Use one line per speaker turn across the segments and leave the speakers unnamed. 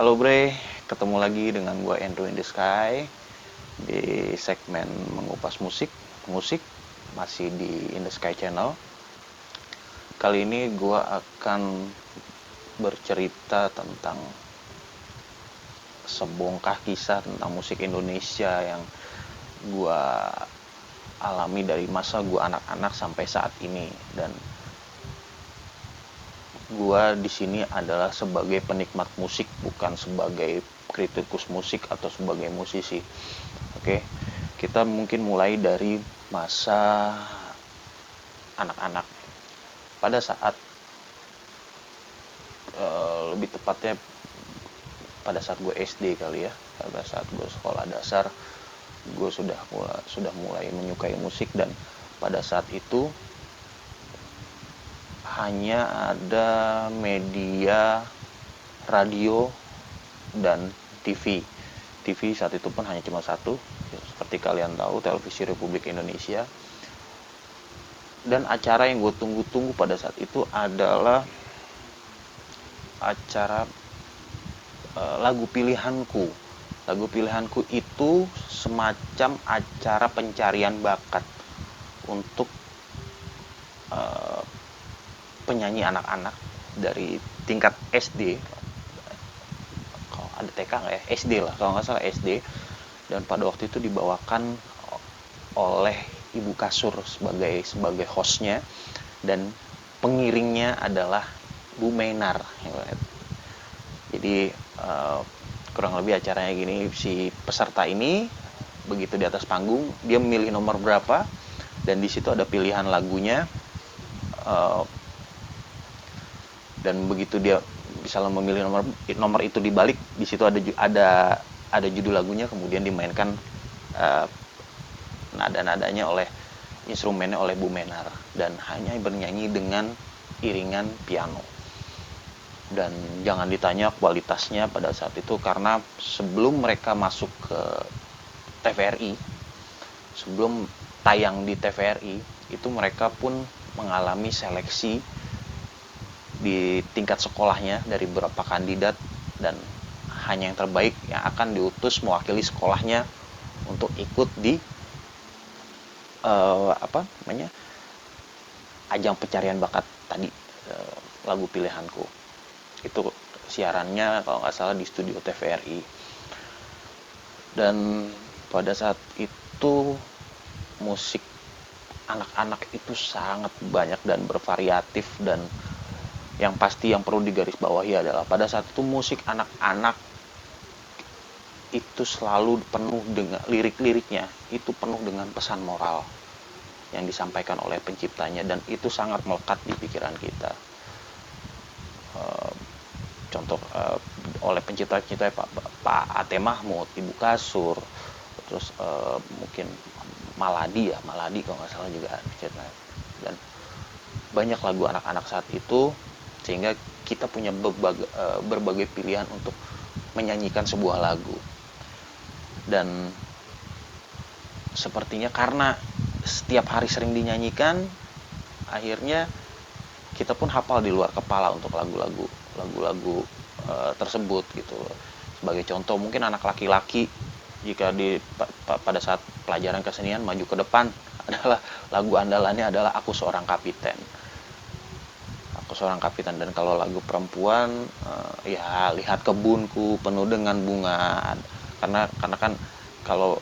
Halo Bre, ketemu lagi dengan gua Andrew in the Sky di segmen mengupas musik masih di In the Sky Channel. Kali ini gua akan bercerita tentang sebongkah kisah tentang musik Indonesia yang gua alami dari masa gua anak-anak sampai saat ini, dan gua di sini adalah sebagai penikmat musik, bukan sebagai kritikus musik atau sebagai musisi. Oke, kita mungkin mulai dari masa anak-anak. Pada saat lebih tepatnya pada saat gue SD kali ya, pada saat gue sekolah dasar, gue sudah mulai menyukai musik. Dan pada saat itu hanya ada media radio dan TV. TV saat itu pun hanya cuma satu, seperti kalian tahu, Televisi Republik Indonesia. Dan acara yang gue tunggu-tunggu pada saat itu adalah acara lagu pilihanku. Lagu pilihanku itu semacam acara pencarian bakat untuk penyanyi anak-anak dari tingkat SD. Kalau ada TK nggak ya? SD lah, kalau nggak salah SD. Dan pada waktu itu dibawakan oleh Ibu Kasur sebagai hostnya, dan pengiringnya adalah Bu Menar. Jadi kurang lebih acaranya gini, si peserta ini begitu di atas panggung dia memilih nomor berapa, dan di situ ada pilihan lagunya. Dan begitu dia misalnya memilih nomor itu, dibalik di situ ada judul lagunya, kemudian dimainkan nada-nadanya oleh instrumennya oleh Bu Menar, dan hanya bernyanyi dengan iringan piano. Dan jangan ditanya kualitasnya pada saat itu, karena sebelum mereka masuk ke TVRI, sebelum tayang di TVRI itu, mereka pun mengalami seleksi di tingkat sekolahnya dari beberapa kandidat, dan hanya yang terbaik yang akan diutus mewakili sekolahnya untuk ikut di ajang pencarian bakat tadi, lagu pilihanku. Itu siarannya kalau nggak salah di studio TVRI. Dan pada saat itu musik anak-anak itu sangat banyak dan bervariatif, dan yang pasti yang perlu digarisbawahi adalah pada saat itu musik anak-anak itu selalu penuh dengan lirik-liriknya, itu penuh dengan pesan moral yang disampaikan oleh penciptanya, dan itu sangat melekat di pikiran kita. Contoh oleh pencipta-pencipta Pak Ate Mahmud, Ibu Kasur, terus mungkin Maladi kalau nggak salah juga cerita. Dan banyak lagu anak-anak saat itu, sehingga kita punya berbagai pilihan untuk menyanyikan sebuah lagu. Dan sepertinya karena setiap hari sering dinyanyikan, akhirnya kita pun hafal di luar kepala untuk lagu-lagu tersebut gitu. Sebagai contoh, mungkin anak laki-laki jika pada saat pelajaran kesenian maju ke depan adalah lagu andalannya adalah Aku Seorang Kapiten. Dan kalau lagu perempuan ya Lihat Kebunku Penuh Dengan Bunga. Karena kan kalau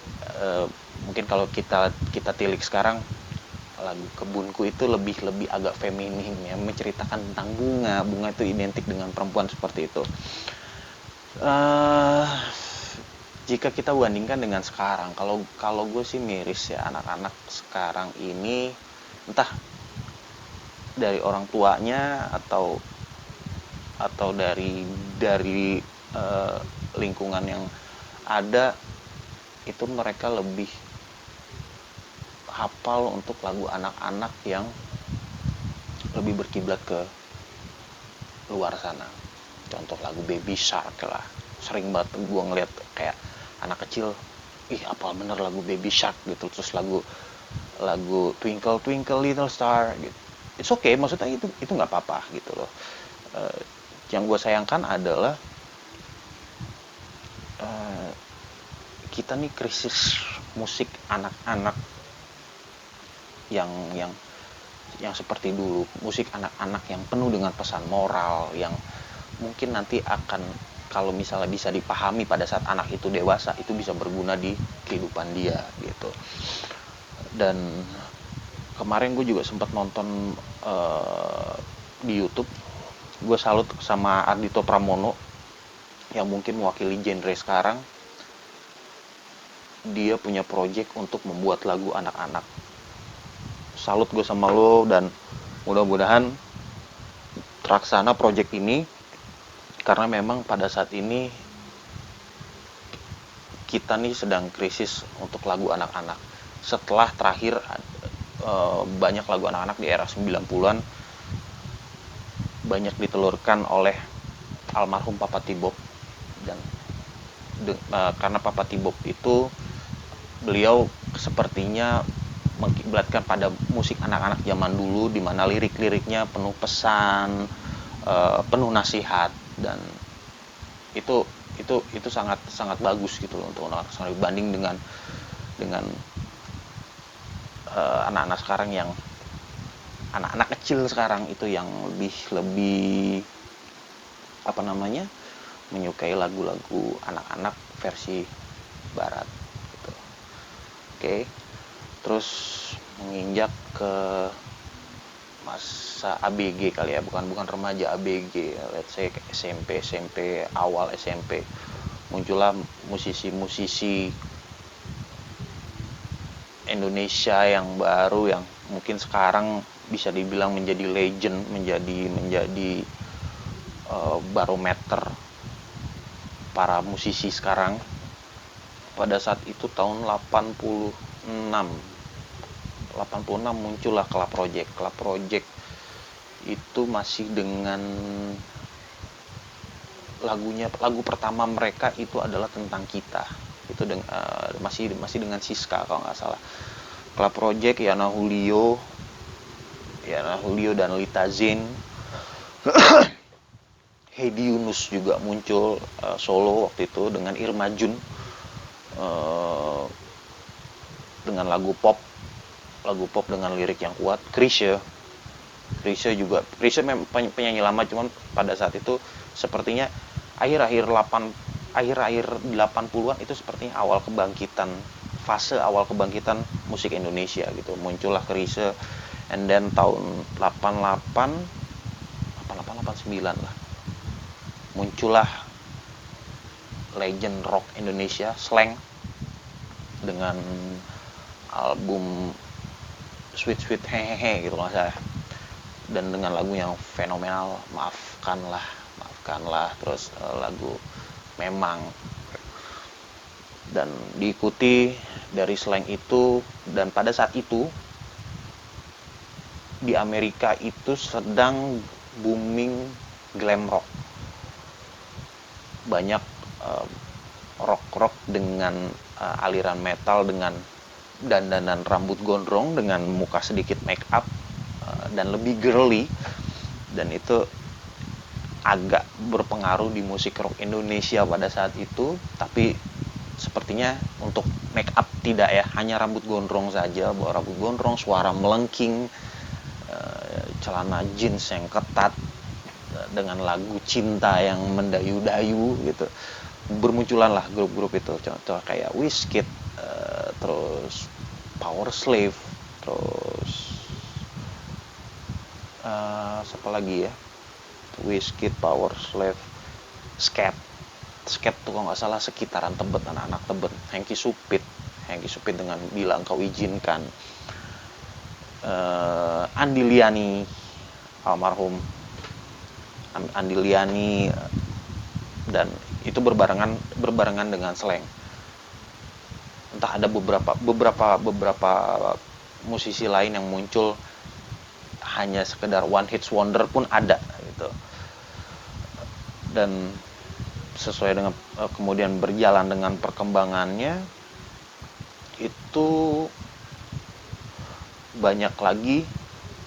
mungkin kalau kita tilik sekarang, lagu Kebunku itu lebih agak feminim ya, menceritakan tentang bunga itu identik dengan perempuan, seperti itu. Jika kita bandingkan dengan sekarang, kalau gue sih miris ya, anak-anak sekarang ini entah dari orang tuanya atau dari lingkungan yang ada, itu mereka lebih hafal untuk lagu anak-anak yang lebih berkiblat ke luar sana. Contoh lagu Baby Shark lah, sering banget gue ngeliat kayak anak kecil, hafal bener lagu Baby Shark gitu. Terus lagu Twinkle Twinkle Little Star gitu. It's okay, maksudnya itu nggak apa-apa gitu loh. Yang gue sayangkan adalah kita nih krisis musik anak-anak yang seperti dulu, musik anak-anak yang penuh dengan pesan moral yang mungkin nanti akan, kalau misalnya bisa dipahami pada saat anak itu dewasa, itu bisa berguna di kehidupan dia gitu. Dan kemarin gue juga sempat nonton di YouTube, gue salut sama Ardhito Pramono yang mungkin mewakili genre sekarang. Dia punya project untuk membuat lagu anak-anak. Salut gue sama lo, dan mudah-mudahan terlaksana project ini, karena memang pada saat ini kita nih sedang krisis untuk lagu anak-anak. Setelah terakhir banyak lagu anak-anak di era 90-an banyak ditelurkan oleh almarhum Papa T-Bob, dan karena Papa T-Bob itu beliau sepertinya mengkiblatkan pada musik anak-anak zaman dulu, di mana lirik-liriknya penuh pesan, penuh nasihat, dan itu sangat sangat bagus gitu loh untuk anak-anak, dibanding dengan anak-anak sekarang, yang anak-anak kecil sekarang itu yang lebih apa namanya, menyukai lagu-lagu anak-anak versi barat gitu. Oke. Terus menginjak ke masa ABG kali ya, bukan remaja, ABG, let's say SMP, awal SMP, muncullah musisi-musisi Indonesia yang baru, yang mungkin sekarang bisa dibilang menjadi legend, menjadi barometer para musisi sekarang. Pada saat itu tahun 86 muncullah Club Project itu masih dengan lagu pertama mereka itu adalah Tentang Kita, itu masih dengan Siska kalau nggak salah. Club Project, Yana Julio dan Lita Zain. Hedi Yunus juga muncul solo waktu itu dengan Irma Jun, dengan lagu pop dengan lirik yang kuat. Chrisye memang penyanyi lama, cuman pada saat itu sepertinya akhir-akhir 80-an itu sepertinya fase awal kebangkitan musik Indonesia gitu. Muncullah Chrisye, and then tahun 89 lah, muncullah legend rock Indonesia, Slank, dengan album Sweet Sweet Hehehe gitu nggak salah, dan dengan lagu yang fenomenal, Maafkanlah, terus lagu Memang, dan diikuti dari Slank itu. Dan pada saat itu di Amerika itu sedang booming glam rock, banyak rock dengan aliran metal, dengan dandanan rambut gondrong, dengan muka sedikit make up, dan lebih girly, dan itu agak berpengaruh di musik rock Indonesia pada saat itu. Tapi sepertinya untuk make up tidak ya, hanya rambut gondrong saja, bawa rambut gondrong, suara melengking, celana jeans yang ketat, dengan lagu cinta yang mendayu-dayu gitu. Bermunculanlah grup-grup itu, contoh kayak Wizkid, terus Power Slave, terus siapa lagi ya, Wizkid, Power Slave, Skep tuh kalau nggak salah sekitaran Tebet, anak-anak Tebet. Hengki Supit dengan Bila Engkau Izinkan, Andi Liani, almarhum Andi Liani, dan itu berbarengan dengan Slank. Entah ada beberapa musisi lain yang muncul hanya sekedar one hits wonder pun ada gitu. Dan sesuai dengan kemudian berjalan dengan perkembangannya, itu banyak lagi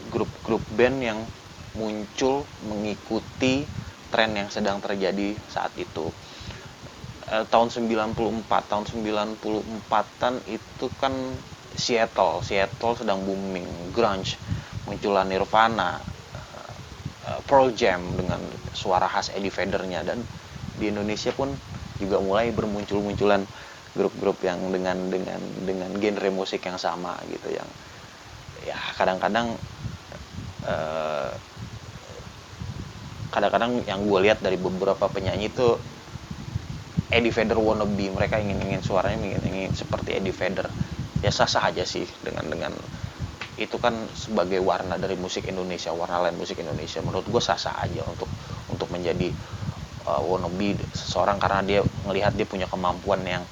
grup-grup band yang muncul mengikuti tren yang sedang terjadi saat itu. tahun 94an itu kan Seattle sedang booming grunge, munculan Nirvana, Pearl Jam dengan suara khas Eddie Vedder-nya, dan di Indonesia pun juga mulai bermunculan grup-grup yang dengan genre musik yang sama gitu, yang ya kadang-kadang yang gue lihat dari beberapa penyanyi itu Eddie Vedder wannabe, mereka ingin suaranya ingin seperti Eddie Vedder. Ya sah-sah aja sih dengan itu kan sebagai warna dari musik Indonesia, warna lain musik Indonesia. Menurut gue sah-sah aja untuk menjadi wannabe seseorang, karena dia ngelihat dia punya kemampuan yang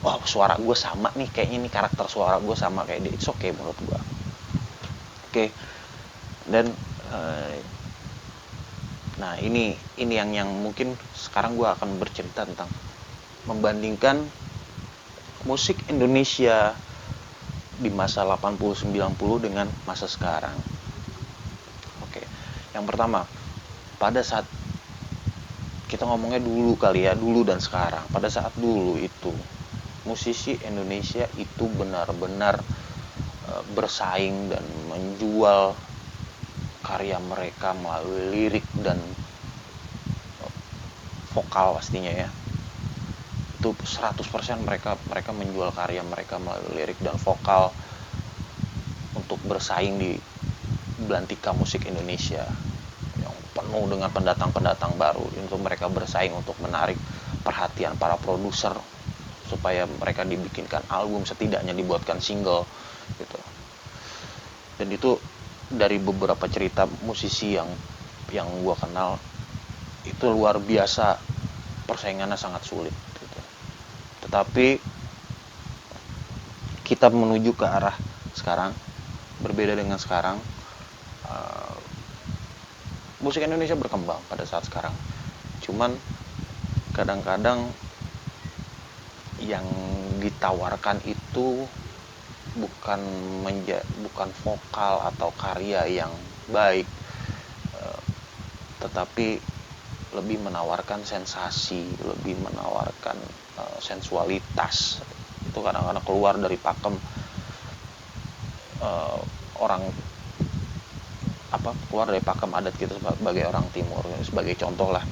wah, suara gue sama nih, kayaknya ini karakter suara gue sama kayak dia. It's okay menurut gue. Oke. Dan nah ini yang mungkin sekarang gue akan bercerita tentang membandingkan musik Indonesia di masa 80-90 dengan masa sekarang. Oke. Yang pertama, pada saat kita ngomongnya dulu kali ya, dulu dan sekarang. Pada saat dulu itu musisi Indonesia itu benar-benar bersaing dan menjual karya mereka melalui lirik dan vokal pastinya ya. Itu 100% mereka menjual karya mereka melalui lirik dan vokal untuk bersaing di belantika musik Indonesia yang penuh dengan pendatang-pendatang baru. Untuk mereka bersaing untuk menarik perhatian para produser supaya mereka dibikinkan album, setidaknya dibuatkan single gitu. Dan itu dari beberapa cerita musisi yang gue kenal, itu luar biasa, persaingannya sangat sulit gitu. Tetapi kita menuju ke arah sekarang, berbeda dengan sekarang. Musik Indonesia berkembang pada saat sekarang, cuman kadang-kadang yang ditawarkan itu bukan vokal atau karya yang baik, tetapi lebih menawarkan sensasi, lebih menawarkan sensualitas. Itu kadang-kadang keluar dari pakem keluar dari pakem adat kita sebagai orang timur. Sebagai contoh lah,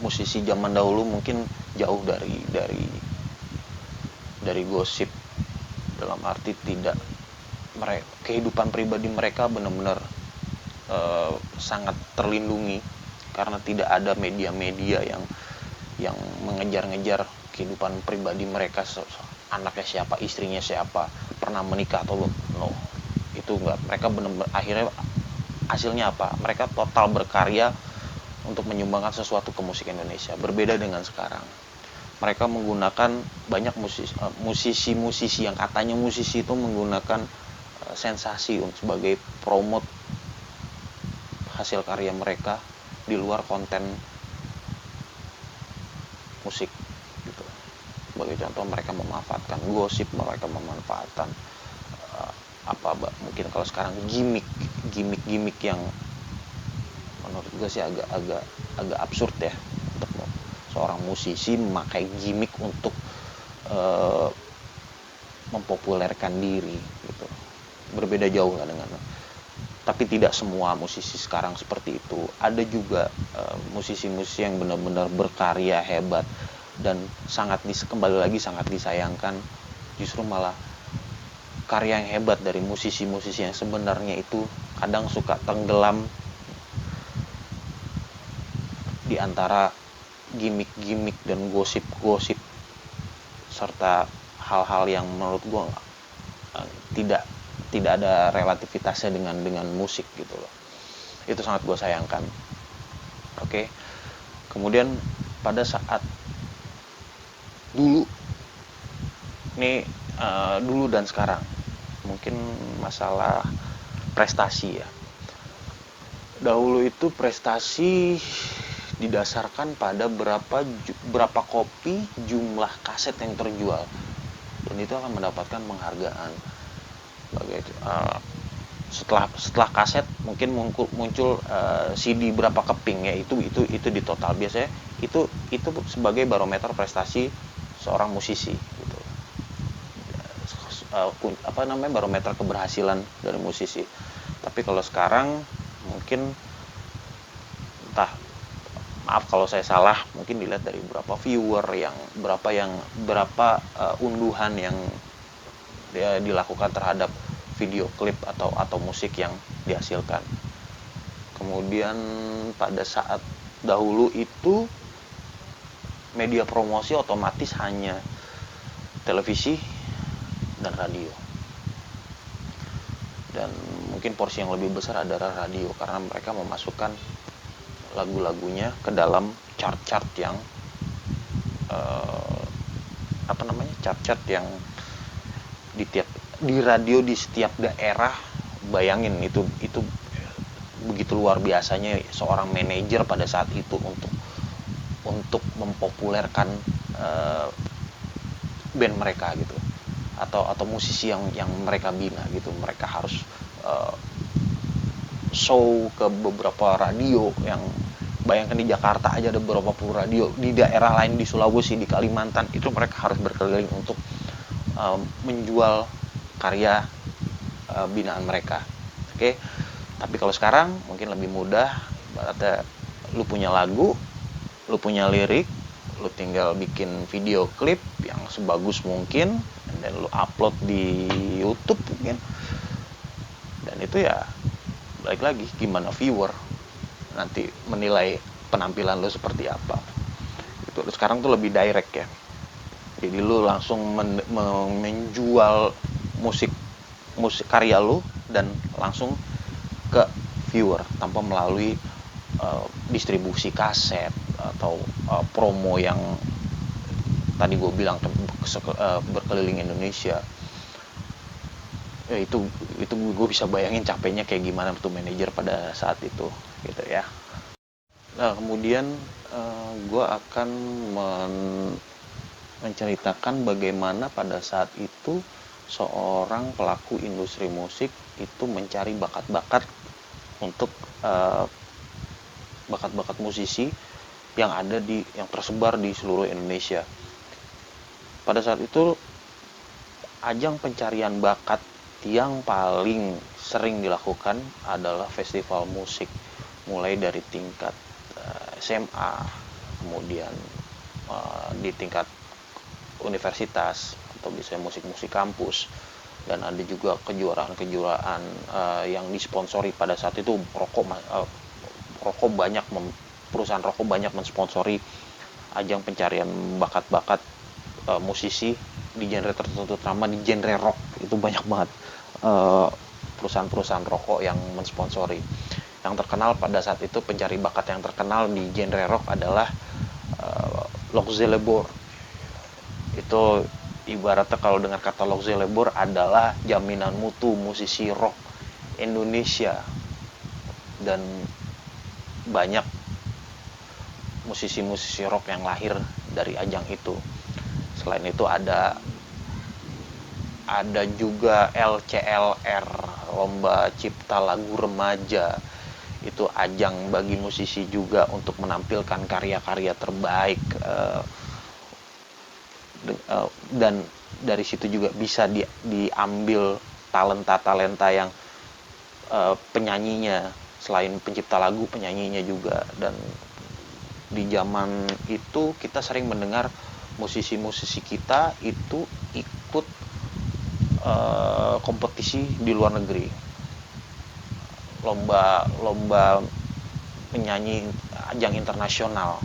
musisi zaman dahulu mungkin jauh dari gosip, dalam arti tidak kehidupan pribadi mereka benar-benar sangat terlindungi karena tidak ada media-media yang mengejar-ngejar kehidupan pribadi mereka, anaknya siapa, istrinya siapa, pernah menikah atau belum. No, itu enggak. Mereka benar-benar akhirnya hasilnya apa? Mereka total berkarya untuk menyumbangkan sesuatu ke musik Indonesia. Berbeda dengan sekarang, mereka menggunakan banyak musisi yang katanya musisi itu menggunakan sensasi sebagai promote hasil karya mereka di luar konten musik gitu. Sebagai contoh, mereka memanfaatkan gosip, mereka memanfaatkan mungkin kalau sekarang gimmick yang menurut gue sih agak absurd ya, untuk seorang musisi memakai gimmick untuk mempopulerkan diri gitu. Berbeda jauh lah dengan, tapi tidak semua musisi sekarang seperti itu. Ada juga musisi-musisi yang benar-benar berkarya hebat dan kembali lagi sangat disayangkan, justru malah karya yang hebat dari musisi-musisi yang sebenarnya itu kadang suka tenggelam di antara gimmick dan gosip serta hal-hal yang menurut gue tidak ada relativitasnya dengan musik gitu loh. Itu sangat gue sayangkan. Oke. Kemudian pada saat dulu dulu dan sekarang, mungkin masalah prestasi ya. Dahulu itu prestasi didasarkan pada berapa kopi jumlah kaset yang terjual, dan itu akan mendapatkan penghargaan sebagai setelah kaset mungkin muncul CD berapa keping ya, itu di total. Biasanya itu sebagai barometer prestasi seorang musisi gitu. Barometer keberhasilan dari musisi. Tapi kalau sekarang mungkin entah, maaf kalau saya salah, mungkin dilihat dari berapa viewer, berapa unduhan yang dilakukan terhadap video klip atau musik yang dihasilkan. Kemudian pada saat dahulu itu media promosi otomatis hanya televisi dan radio. Dan mungkin porsi yang lebih besar adalah radio, karena mereka memasukkan lagu-lagunya ke dalam chart-chart yang chart-chart yang di radio di setiap daerah. Bayangin itu begitu luar biasanya seorang manajer pada saat itu untuk mempopulerkan band mereka gitu, atau musisi yang mereka bina gitu. Mereka harus show ke beberapa radio yang, bayangkan di Jakarta aja ada beberapa puluh radio, di daerah lain, di Sulawesi, di Kalimantan, itu mereka harus berkeliling untuk menjual karya binaan mereka. Oke. Tapi kalau sekarang mungkin lebih mudah. Berarti lu punya lagu, lu punya lirik, lu tinggal bikin video klip yang sebagus mungkin, dan lu upload di YouTube mungkin. Dan itu ya balik lagi gimana viewer nanti menilai penampilan lu seperti apa. Itu sekarang tuh lebih direct ya. Jadi lu langsung menjual musik karya lu dan langsung ke viewer tanpa melalui distribusi kaset atau promo yang tadi gue bilang berkeliling Indonesia. Ya, itu gue bisa bayangin capeknya kayak gimana tuh manajer pada saat itu gitu ya. Nah, kemudian gue akan menceritakan bagaimana pada saat itu seorang pelaku industri musik itu mencari bakat-bakat untuk bakat-bakat musisi yang tersebar di seluruh Indonesia. Pada saat itu ajang pencarian bakat yang paling sering dilakukan adalah festival musik, mulai dari tingkat SMA, kemudian di tingkat universitas, atau bisa musik-musik kampus, dan ada juga kejuaraan-kejuaraan yang disponsori. Pada saat itu perusahaan rokok banyak mensponsori ajang pencarian bakat-bakat musisi di genre tertentu, terutama di genre rock. Itu banyak banget perusahaan-perusahaan rokok yang mensponsori. Yang terkenal pada saat itu, pencari bakat yang terkenal di genre rock adalah Loxelebor. Itu ibaratnya kalau dengar kata Loxelebor adalah jaminan mutu musisi rock Indonesia, dan banyak musisi-musisi rock yang lahir dari ajang itu. Selain itu ada juga LCLR, Lomba Cipta Lagu Remaja. Itu ajang bagi musisi juga untuk menampilkan karya-karya terbaik, dan dari situ juga bisa diambil talenta-talenta yang penyanyinya, selain pencipta lagu, penyanyinya juga. Dan di zaman itu kita sering mendengar musisi-musisi kita itu ikut kompetisi di luar negeri, lomba penyanyi ajang internasional,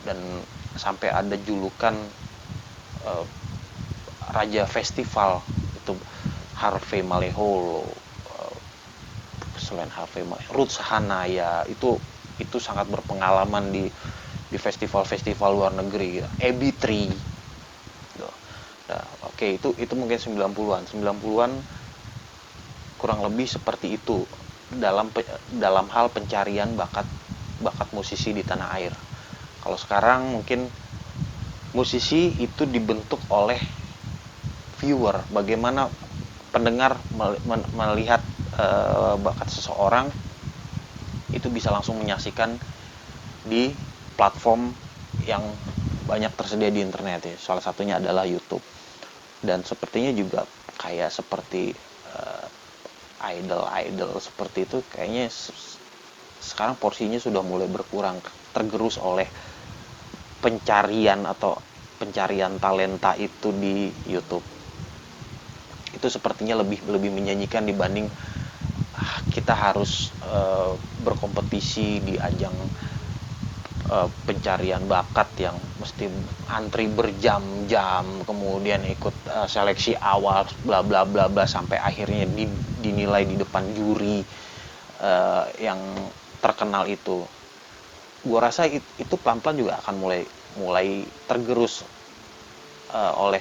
dan sampai ada julukan Raja Festival. Itu Harvey Maleholo, selain Harvey Maleholo, Ruth Sahanaya, itu sangat berpengalaman di festival-festival luar negeri. Abby Tree. Nah, oke, itu mungkin 90-an kurang lebih seperti itu dalam hal pencarian bakat musisi di tanah air. Kalau sekarang mungkin musisi itu dibentuk oleh viewer, bagaimana pendengar melihat bakat seseorang itu bisa langsung menyaksikan di platform yang banyak tersedia di internet ya. Salah satunya adalah YouTube. Dan sepertinya juga kayak seperti idol seperti itu kayaknya sekarang porsinya sudah mulai berkurang, tergerus oleh pencarian talenta itu di YouTube. Itu sepertinya lebih menjanjikan dibanding kita harus berkompetisi di ajang pencarian bakat yang mesti antri berjam-jam, kemudian ikut seleksi awal bla bla bla bla sampai akhirnya dinilai di depan juri yang terkenal itu. Gua rasa itu pelan-pelan juga akan mulai tergerus oleh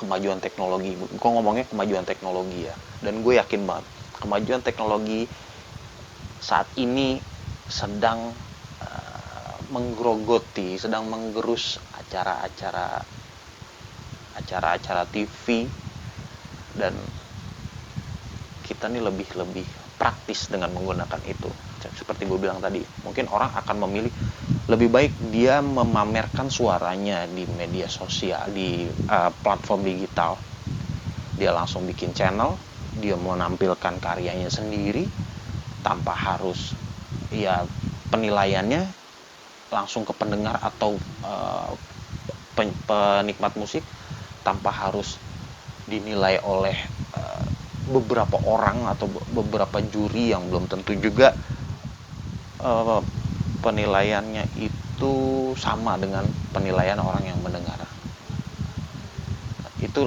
kemajuan teknologi. Gue ngomongnya kemajuan teknologi ya, dan gue yakin banget kemajuan teknologi saat ini sedang menggerogoti, sedang menggerus acara-acara TV, dan kita nih lebih praktis dengan menggunakan itu. Seperti gue bilang tadi, mungkin orang akan memilih lebih baik dia memamerkan suaranya di media sosial, di platform digital. Dia langsung bikin channel, dia menampilkan karyanya sendiri tanpa harus ya penilaiannya langsung ke pendengar atau penikmat musik, tanpa harus dinilai oleh beberapa orang atau beberapa juri yang belum tentu juga penilaiannya itu sama dengan penilaian orang yang mendengar. Itu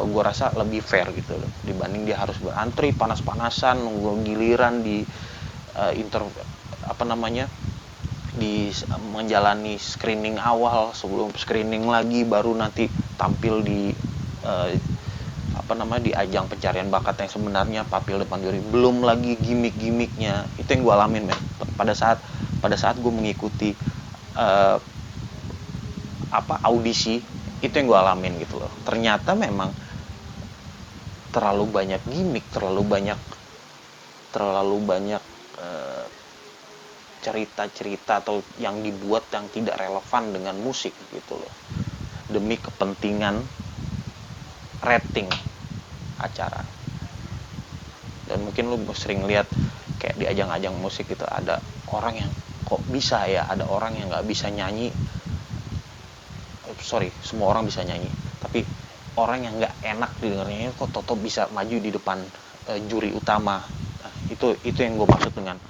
gue rasa lebih fair gitu loh, dibanding dia harus berantri panas-panasan nunggu giliran di menjalani screening awal, sebelum screening lagi baru nanti tampil di di ajang pencarian bakat yang sebenarnya, tampil depan juri, belum lagi gimmick-gimmicknya. Itu yang gue alamin men pada saat gue mengikuti audisi. Itu yang gue alamin gitu loh. Ternyata memang terlalu banyak gimmick, terlalu banyak cerita-cerita atau yang dibuat yang tidak relevan dengan musik gitu loh, demi kepentingan rating acara. Dan mungkin lu sering lihat kayak di ajang-ajang musik itu ada orang yang kok bisa ya, ada orang yang nggak bisa nyanyi. Semua orang bisa nyanyi, tapi orang yang nggak enak didengarnya kok Toto bisa maju di depan juri utama. Nah, itu yang gue maksud dengan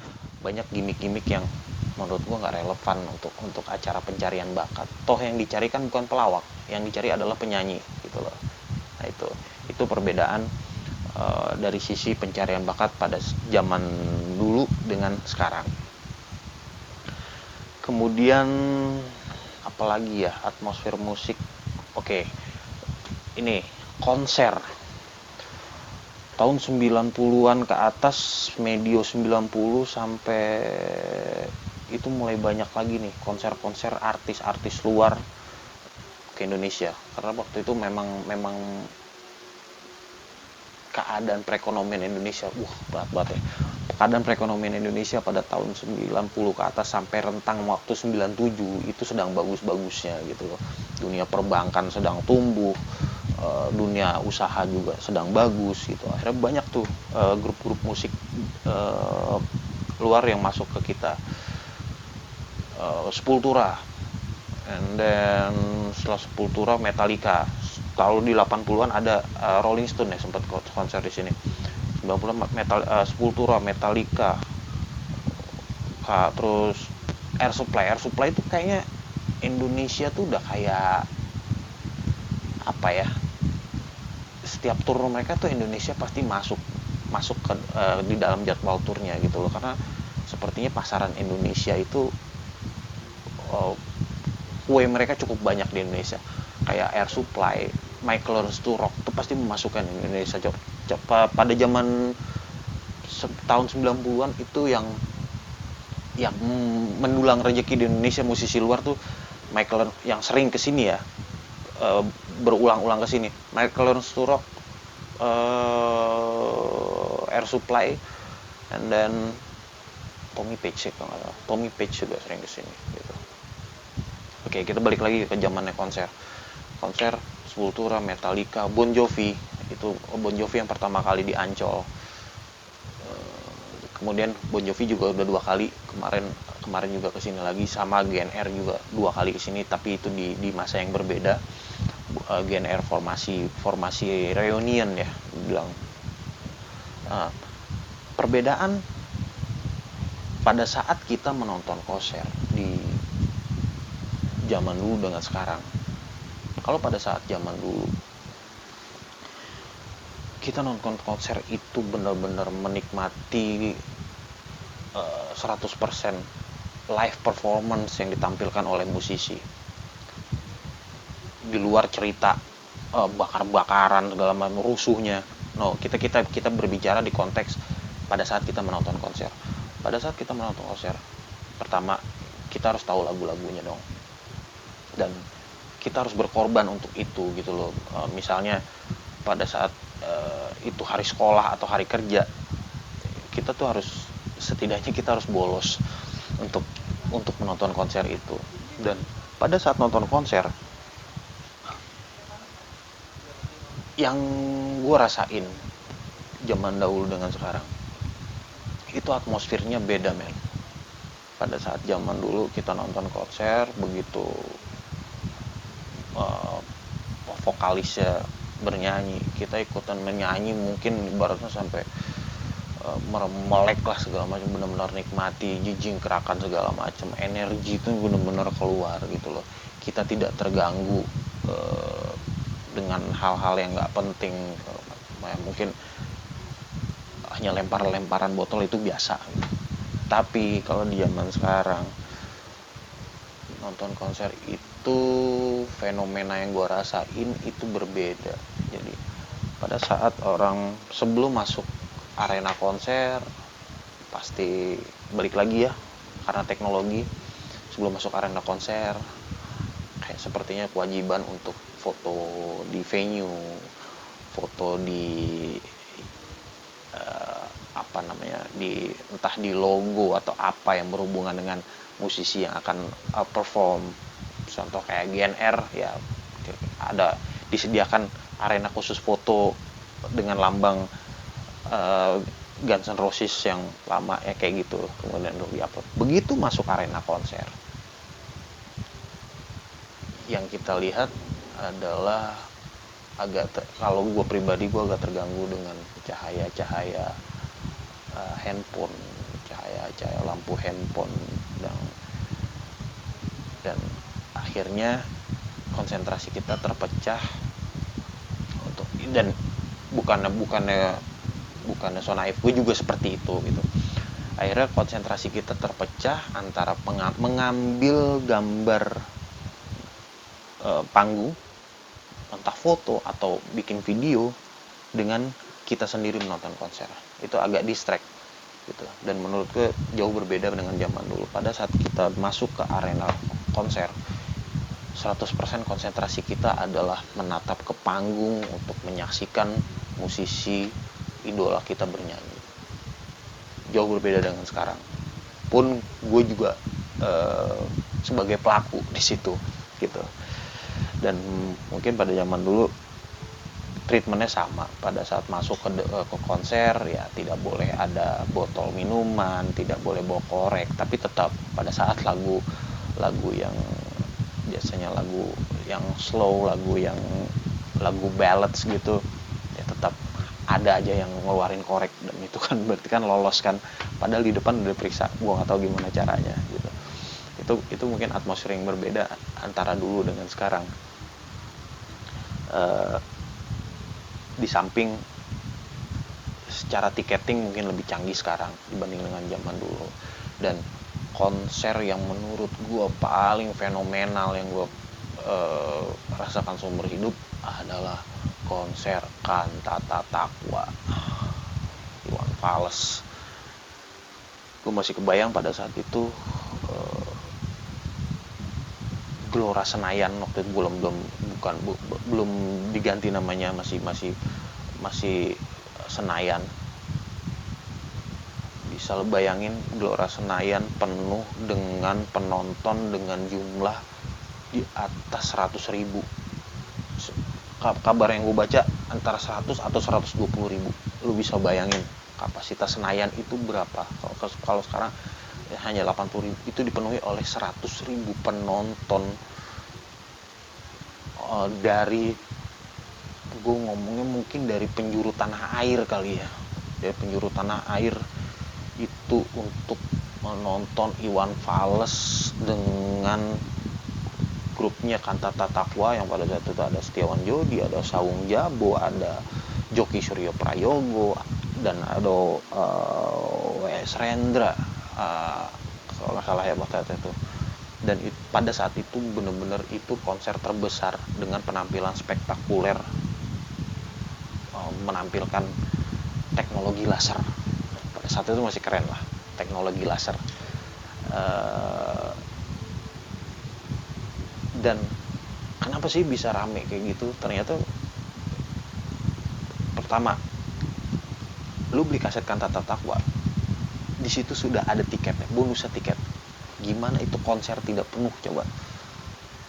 banyak gimmick-gimmick yang menurut gue nggak relevan untuk acara pencarian bakat. Toh yang dicari kan bukan pelawak, yang dicari adalah penyanyi gitu loh. Nah itu perbedaan dari sisi pencarian bakat pada zaman dulu dengan sekarang. Kemudian apalagi ya, atmosfer musik. Oke, ini konser tahun 90-an ke atas, medio 90 sampai itu mulai banyak lagi nih konser-konser artis-artis luar ke Indonesia. Karena waktu itu memang keadaan perekonomian Indonesia berat banget ya. Keadaan perekonomian Indonesia pada tahun 90 ke atas sampai rentang waktu 97 itu sedang bagus-bagusnya gitu loh. Dunia perbankan sedang tumbuh, dunia usaha juga sedang bagus gitu. Akhirnya banyak tuh grup-grup musik luar yang masuk ke kita. Sepultura, and then setelah Sepultura Metallica. Lalu di 80-an ada Rolling Stone ya, sempat konser di sini. 90-an Sepultura, Metallica, terus Air Supply itu kayaknya Indonesia tuh udah kayak apa ya, setiap tur mereka tuh Indonesia pasti masuk ke di dalam jadwal turnya gitu loh, karena sepertinya pasaran Indonesia itu kue mereka cukup banyak di Indonesia. Kayak Air Supply, Michael Learns to Rock itu pasti memasukkan Indonesia. Pada zaman tahun 90-an itu yang mendulang rezeki di Indonesia, musisi luar tuh Michael yang sering kesini ya, berulang-ulang kesini. Michael Learns to Rock, Air Supply, and then Tommy Page ya, kalau nggak salah. Tommy Page juga sering kesini gitu. Oke, kita balik lagi ke zamannya konser Sepultura, Metallica, Bon Jovi. Itu Bon Jovi yang pertama kali di Ancol. Kemudian Bon Jovi juga udah 2 kali, kemarin juga kesini lagi, sama GNR juga 2 kali kesini, tapi itu di masa yang berbeda. GNR formasi reunion ya bilang. Perbedaan pada saat kita menonton konser di zaman dulu dengan sekarang. Kalau pada saat zaman dulu kita nonton konser itu benar-benar menikmati 100% live performance yang ditampilkan oleh musisi. Di luar cerita bakar-bakaran segala macam rusuhnya. No, kita berbicara di konteks pada saat kita menonton konser. Pada saat kita menonton konser, pertama kita harus tahu lagu-lagunya dong. Dan kita harus berkorban untuk itu gitu loh. Misalnya pada saat itu hari sekolah atau hari kerja, kita tuh setidaknya kita harus bolos untuk menonton konser itu. Dan pada saat nonton konser, yang gue rasain zaman dahulu dengan sekarang, itu atmosfernya beda, men. Pada saat zaman dulu kita nonton konser, begitu vokalisnya bernyanyi, kita ikutan menyanyi, mungkin ibaratnya sampai melek lah segala macam, benar-benar nikmati jijing gerakan segala macam, energi itu benar-benar keluar gitu loh. Kita tidak terganggu dengan hal-hal yang nggak penting, mungkin hanya lempar-lemparan botol itu biasa. Tapi kalau di zaman sekarang nonton konser itu fenomena yang gue rasain itu berbeda. Jadi pada saat orang sebelum masuk arena konser, pasti balik lagi ya karena teknologi, sebelum masuk arena konser kayak sepertinya kewajiban untuk foto di venue, foto di entah di logo atau apa yang berhubungan dengan musisi yang akan perform. Contoh kayak GNR ya, ada disediakan arena khusus foto dengan lambang Guns N' Roses yang lama ya, kayak gitu. Kemudian di-upload. Begitu masuk arena konser, yang kita lihat adalah kalau gue pribadi, gue agak terganggu dengan cahaya-cahaya handphone, cahaya lampu handphone, dan akhirnya konsentrasi kita terpecah dan bukannya so naif, gue juga seperti itu gitu. Akhirnya konsentrasi kita terpecah antara mengambil gambar panggung, entah foto atau bikin video, dengan kita sendiri menonton konser. Itu agak distract gitu. Dan menurut gue jauh berbeda dengan zaman dulu. Pada saat kita masuk ke arena konser, 100% konsentrasi kita adalah menatap ke panggung untuk menyaksikan musisi idola kita bernyanyi. Jauh berbeda dengan sekarang. Pun gue juga sebagai pelaku di situ gitu. Dan mungkin pada zaman dulu treatmentnya sama. Pada saat masuk ke konser ya tidak boleh ada botol minuman, tidak boleh bawa korek, tapi tetap pada saat lagu yang biasanya lagu yang slow, lagu ballads gitu, ya tetap ada aja yang ngeluarin korek. Dan itu kan berarti kan lolos kan, padahal di depan udah periksa. Gua nggak tahu gimana caranya gitu. Itu mungkin atmosfer yang berbeda antara dulu dengan sekarang. Di samping secara tiketing mungkin lebih canggih sekarang dibanding dengan zaman dulu. Dan konser yang menurut gue paling fenomenal yang gue rasakan seumur hidup adalah konser Kantata Takwa, Iwan Fals. Gue masih kebayang pada saat itu Gelora Senayan waktu itu belum diganti namanya, masih masih Senayan. Bisa lo bayangin Gelora Senayan penuh dengan penonton dengan jumlah di atas 100.000. Kabar yang gue baca antara 100 atau 120.000. Lu bisa bayangin kapasitas Senayan itu berapa. Kalau sekarang ya hanya 80.000, itu dipenuhi oleh 100.000 penonton. Dari gue ngomongnya mungkin dari penjuru tanah air kali ya, dari penjuru tanah air itu untuk menonton Iwan Fals dengan grupnya Kantata Takwa yang pada saat itu ada Setiawan Jodi, ada Sawung Jabo, ada Joki Suryo Prayogo, dan ada W.S. Rendra, kalau nggak salah ya pada saat itu. Dan pada saat itu benar-benar itu konser terbesar dengan penampilan spektakuler, menampilkan teknologi laser. Pada saat itu masih keren lah, teknologi laser. Dan kenapa sih bisa rame kayak gitu? Ternyata pertama, lu beli kaset Kantata Takwa, di situ sudah ada tiketnya, bonusnya tiket. Gimana itu konser tidak penuh coba?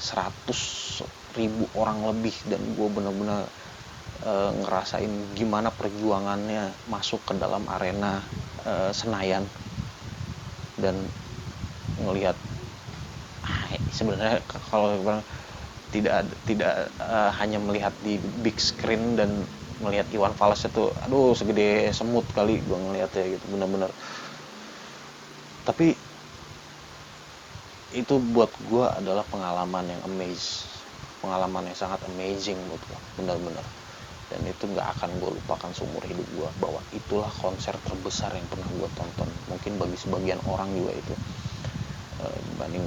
100.000 orang lebih, dan gue benar-benar ngerasain gimana perjuangannya masuk ke dalam arena Senayan dan ngelihat sebenarnya kalau tidak hanya melihat di big screen dan melihat Iwan Fals itu aduh segede semut kali gue ngelihatnya gitu, benar-benar. Tapi itu buat gue adalah pengalaman yang pengalaman yang sangat amazing buat gue, benar-benar. Dan itu nggak akan gue lupakan seumur hidup gue, bahwa itulah konser terbesar yang pernah gue tonton. Mungkin bagi sebagian orang juga itu, dibanding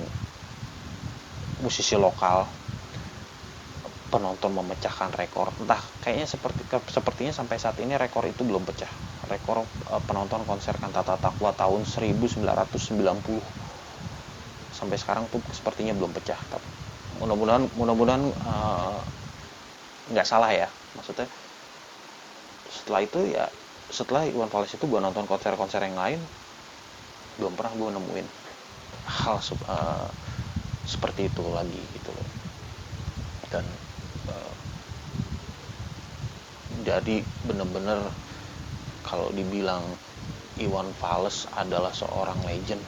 musisi lokal, penonton memecahkan rekor. Entah, kayaknya sepertinya sampai saat ini rekor itu belum pecah. Rekor penonton konser Kantata Takwa tahun 1990 sampai sekarang tuh sepertinya belum pecah. Tapi mudah-mudahan nggak salah ya, maksudnya setelah itu ya, setelah Iwan Fals itu gue nonton konser-konser yang lain, belum pernah gue nemuin hal seperti itu lagi gitu loh. Dan jadi bener-bener kalau dibilang Iwan Fals adalah seorang legend,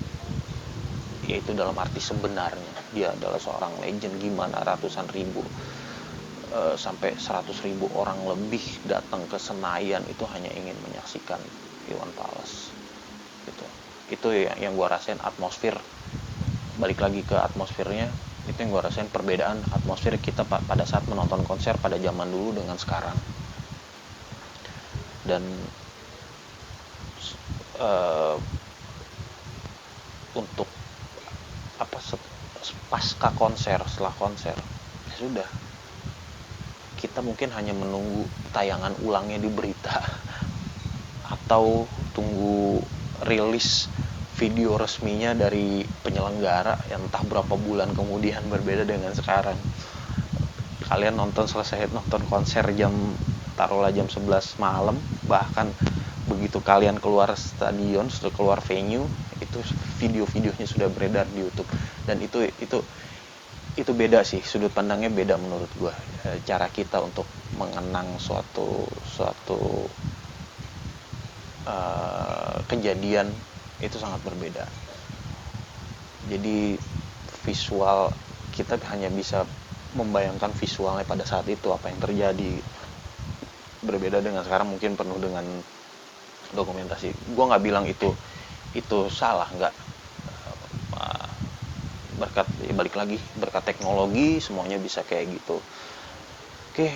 yaitu dalam arti sebenarnya dia adalah seorang legend. Gimana ratusan ribu sampai 100.000 orang lebih datang ke Senayan itu hanya ingin menyaksikan Iwan Fals gitu. Itu yang gue rasain, atmosfer. Balik lagi ke atmosfernya, itu yang gue rasain, perbedaan atmosfer kita pada saat menonton konser pada zaman dulu dengan sekarang. Dan untuk pasca konser, setelah konser ya sudah, kita mungkin hanya menunggu tayangan ulangnya di berita atau tunggu rilis video resminya dari penyelenggara yang entah berapa bulan kemudian. Berbeda dengan sekarang, kalian selesai nonton konser taruhlah jam 11 malam, bahkan begitu kalian keluar stadion, sudah keluar venue, itu video-videonya sudah beredar di YouTube. Dan itu beda sih, sudut pandangnya beda menurut gue. Cara kita untuk mengenang suatu kejadian itu sangat berbeda. Jadi visual, kita hanya bisa membayangkan visualnya pada saat itu apa yang terjadi. Berbeda dengan sekarang, mungkin penuh dengan dokumentasi. Gue nggak bilang itu salah, nggak. Balik lagi, berkat teknologi semuanya bisa kayak gitu. Oke,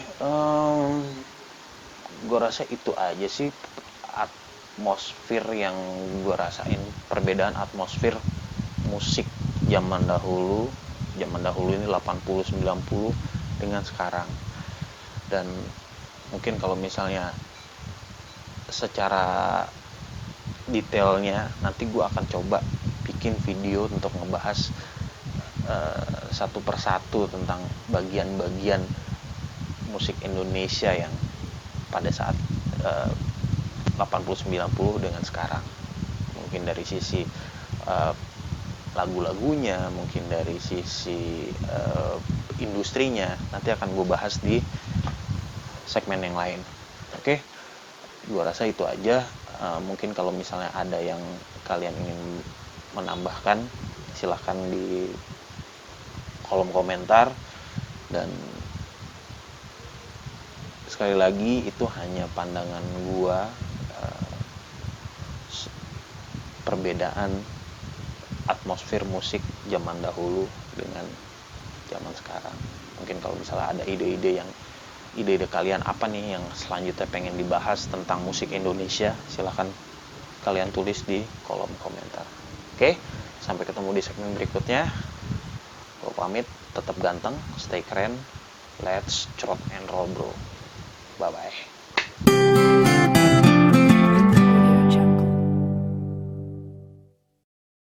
gue rasa itu aja sih atmosfer yang gue rasain, perbedaan atmosfer musik zaman dahulu ini 80-90 dengan sekarang. Dan mungkin kalau misalnya secara detailnya nanti gue akan coba bikin video untuk ngebahas satu persatu tentang bagian-bagian musik Indonesia yang pada saat 80-90 dengan sekarang. Mungkin dari sisi lagu-lagunya, mungkin dari sisi industrinya, nanti akan gue bahas di segmen yang lain. Oke, gue rasa itu aja. Mungkin kalau misalnya ada yang kalian ingin menambahkan, silahkan di kolom komentar. Dan sekali lagi, itu hanya pandangan gue, perbedaan atmosfer musik zaman dahulu dengan zaman sekarang. Mungkin kalau misalnya ada ide-ide kalian apa nih yang selanjutnya pengen dibahas tentang musik Indonesia, silahkan kalian tulis di kolom komentar. Oke, sampai ketemu di segmen berikutnya. Gue pamit, tetap ganteng, stay keren, let's rock and roll bro. Bye bye.